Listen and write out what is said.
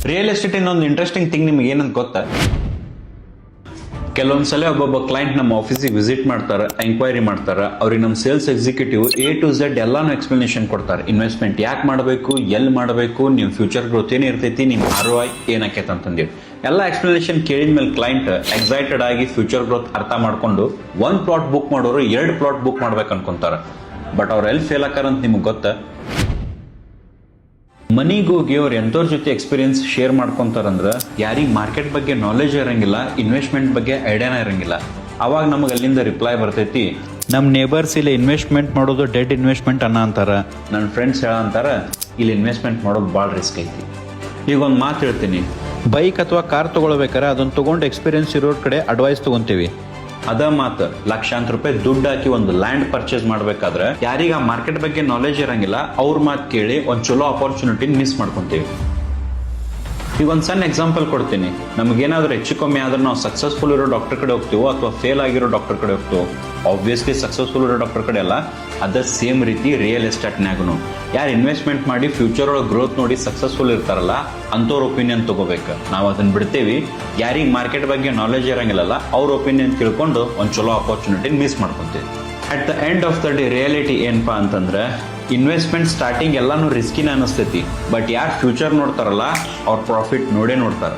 Real estate ಇನ್ನೊಂದು interesting thing ನಿಮ್ಗೆ ಏನಂತ ಗೊತ್ತಾ? ಕೆಲವೊಂದ್ಸಲ ಒಬ್ಬೊಬ್ಬ ಕ್ಲೈಂಟ್ ನಮ್ಮ ಆಫೀಸಿಗೆ ವಿಸಿಟ್ ಮಾಡ್ತಾರೆ, ಎಂಕ್ವೈರಿ ಮಾಡ್ತಾರೆ. ಅವ್ರಿಗೆ ನಮ್ಮ sales executive A to Z ಎಲ್ಲಾನು ಎಕ್ಸ್ಪ್ಲನೇಷನ್ ಕೊಡ್ತಾರೆ. ಇನ್ವೆಸ್ಟ್ಮೆಂಟ್ ಯಾಕೆ ಮಾಡಬೇಕು, ಎಲ್ಲಿ ಮಾಡಬೇಕು, ನಿಮ್ಮ ಫ್ಯೂಚರ್ ಗ್ರೋತ್ ಏನಿರ್ತೈತಿ, ನಿಮ್ಮ ROI ಏನಾಕೈತೆ ಅಂತಂದೇಳಿ ಎಲ್ಲ ಎಕ್ಸ್ಪ್ಲನೇಷನ್ ಕೇಳಿದ್ಮೇಲೆ ಕ್ಲೈಂಟ್ ಎಕ್ಸೈಟೆಡ್ ಆಗಿ ಫ್ಯೂಚರ್ ಗ್ರೋತ್ ಅರ್ಥ ಮಾಡ್ಕೊಂಡು ಒಂದು ಪ್ಲಾಟ್ ಬುಕ್ ಮಾಡೋರು 2 ಪ್ಲಾಟ್ ಬುಕ್ ಮಾಡ್ಬೇಕು ಅನ್ಕೊಂತಾರೆ. ಬಟ್ ಅವ್ರು ಎಲ್ಲಿ ಫೇಲ್ ಆಕಾರ ಅಂತ ನಿಮ್ಗೆ ಗೊತ್ತಾ? ಮನಿಗೋಗಿ ಅವ್ರು ಎಂಥವ್ರ ಜೊತೆ ಎಕ್ಸ್ಪೀರಿಯನ್ಸ್ ಶೇರ್ ಮಾಡ್ಕೊಂತಾರಂದ್ರೆ ಯಾರಿಗೆ ಮಾರ್ಕೆಟ್ ಬಗ್ಗೆ ನಾಲೆಜ್ ಇರಂಗಿಲ್ಲ, ಇನ್ವೆಸ್ಟ್ಮೆಂಟ್ ಬಗ್ಗೆ ಐಡಿಯಾನ ಇರಂಗಿಲ್ಲ. ಅವಾಗ ನಮಗೆ ಅಲ್ಲಿಂದ ರಿಪ್ಲೈ ಬರ್ತೈತಿ, ನಮ್ಮ ನೇಬರ್ಸ್ ಇಲ್ಲಿ ಇನ್ವೆಸ್ಟ್ಮೆಂಟ್ ಮಾಡೋದು ಡೆಡ್ ಇನ್ವೆಸ್ಟ್ಮೆಂಟ್ ಅಂತಾರ, ನನ್ನ ಫ್ರೆಂಡ್ಸ್ ಅಂತಾರ ಇಲ್ಲಿ ಇನ್ವೆಸ್ಟ್ಮೆಂಟ್ ಮಾಡೋದು ಭಾಳ ರಿಸ್ಕ್ ಐತಿ. ಈಗ ಒಂದು ಮಾತು ಹೇಳ್ತೀನಿ, ಬೈಕ್ ಅಥವಾ ಕಾರ್ ತೊಗೊಳ್ಬೇಕಾರೆ ಅದನ್ನು ತೊಗೊಂಡು ಎಕ್ಸ್ಪೀರಿಯನ್ಸ್ ಇರೋರ ಕಡೆ ಅಡ್ವೈಸ್ ತೊಗೊಂತೀವಿ. ಅದ ಮಾತು ಲಕ್ಷಾಂತರ ರೂಪಾಯಿ ದುಡ್ಡು ಹಾಕಿ ಒಂದು ಲ್ಯಾಂಡ್ ಪರ್ಚೇಸ್ ಮಾಡ್ಬೇಕಾದ್ರೆ ಯಾರಿಗೆ ಆ ಮಾರ್ಕೆಟ್ ಬಗ್ಗೆ ನಾಲೆಜ್ ಇರಂಗಿಲ್ಲ ಅವ್ರ ಮಾತು ಕೇಳಿ ಒಂದು ಚಲೋ ಅಪಾರ್ಚುನಿಟಿ ಮಿಸ್ ಮಾಡ್ಕೊಂತೀವಿ. ಈಗ ಒಂದು ಸಣ್ಣ ಎಕ್ಸಾಂಪಲ್ ಕೊಡ್ತೀನಿ. ನಮಗೇನಾದ್ರೂ ಹೆಚ್ಚು ಕಮ್ಮಿ ಆದ್ರೆ ನಾವು ಸಕ್ಸಸ್ಫುಲ್ ಇರೋ ಡಾಕ್ಟರ್ ಕಡೆ ಹೋಗ್ತೀವೋ ಅಥವಾ ಫೇಲ್ ಆಗಿರೋ ಡಾಕ್ಟರ್ ಕಡೆ ಹೋಗ್ತೀವೋ? ಆಬ್ವಿಯಸ್ಲಿ ಸಕ್ಸಸ್ಫುಲ್ ಇರೋ ಡಾಕ್ಟರ್ ಕಡೆ ಅಲ್ಲ. ಅದ ಸೇಮ್ ರೀತಿ ರಿಯಲ್ ಎಸ್ಟೇಟ್ನಾಗೂ ಯಾರು ಇನ್ವೆಸ್ಟ್ಮೆಂಟ್ ಮಾಡಿ ಫ್ಯೂಚರ್ ಒಳಗೆ ಗ್ರೋತ್ ನೋಡಿ ಸಕ್ಸಸ್ಫುಲ್ ಇರ್ತಾರಲ್ಲ ಅಂಥವ್ರ ಒಪಿನಿಯನ್ ತಗೋಬೇಕು. ನಾವು ಅದನ್ನ ಬಿಡ್ತೇವಿ. ಯಾರಿಗೆ ಮಾರ್ಕೆಟ್ ಬಗ್ಗೆ ನಾಲೆಜ್ ಇರಂಗಿಲ್ಲಲ್ಲ ಅವ್ರ ಒಪಿನಿಯನ್ ತಿಳ್ಕೊಂಡು ಒಂದು ಚಲೋ ಅಪಾರ್ಚುನಿಟಿ ಮಿಸ್ ಮಾಡ್ಕೊಂತೀವಿ. At the end of the day reality ಏನಪ್ಪಾ ಅಂತಂದ್ರೆ, ಇನ್ವೆಸ್ಟ್ಮೆಂಟ್ ಸ್ಟಾರ್ಟಿಂಗ್ ಎಲ್ಲಾನು ರಿಸ್ಕಿನ ಅನಿಸ್ತೈತಿ. ಬಟ್ ಯಾರು ಫ್ಯೂಚರ್ ನೋಡ್ತಾರಲ್ಲ ಅವ್ರ ಪ್ರಾಫಿಟ್ ನೋಡೇ ನೋಡ್ತಾರೆ.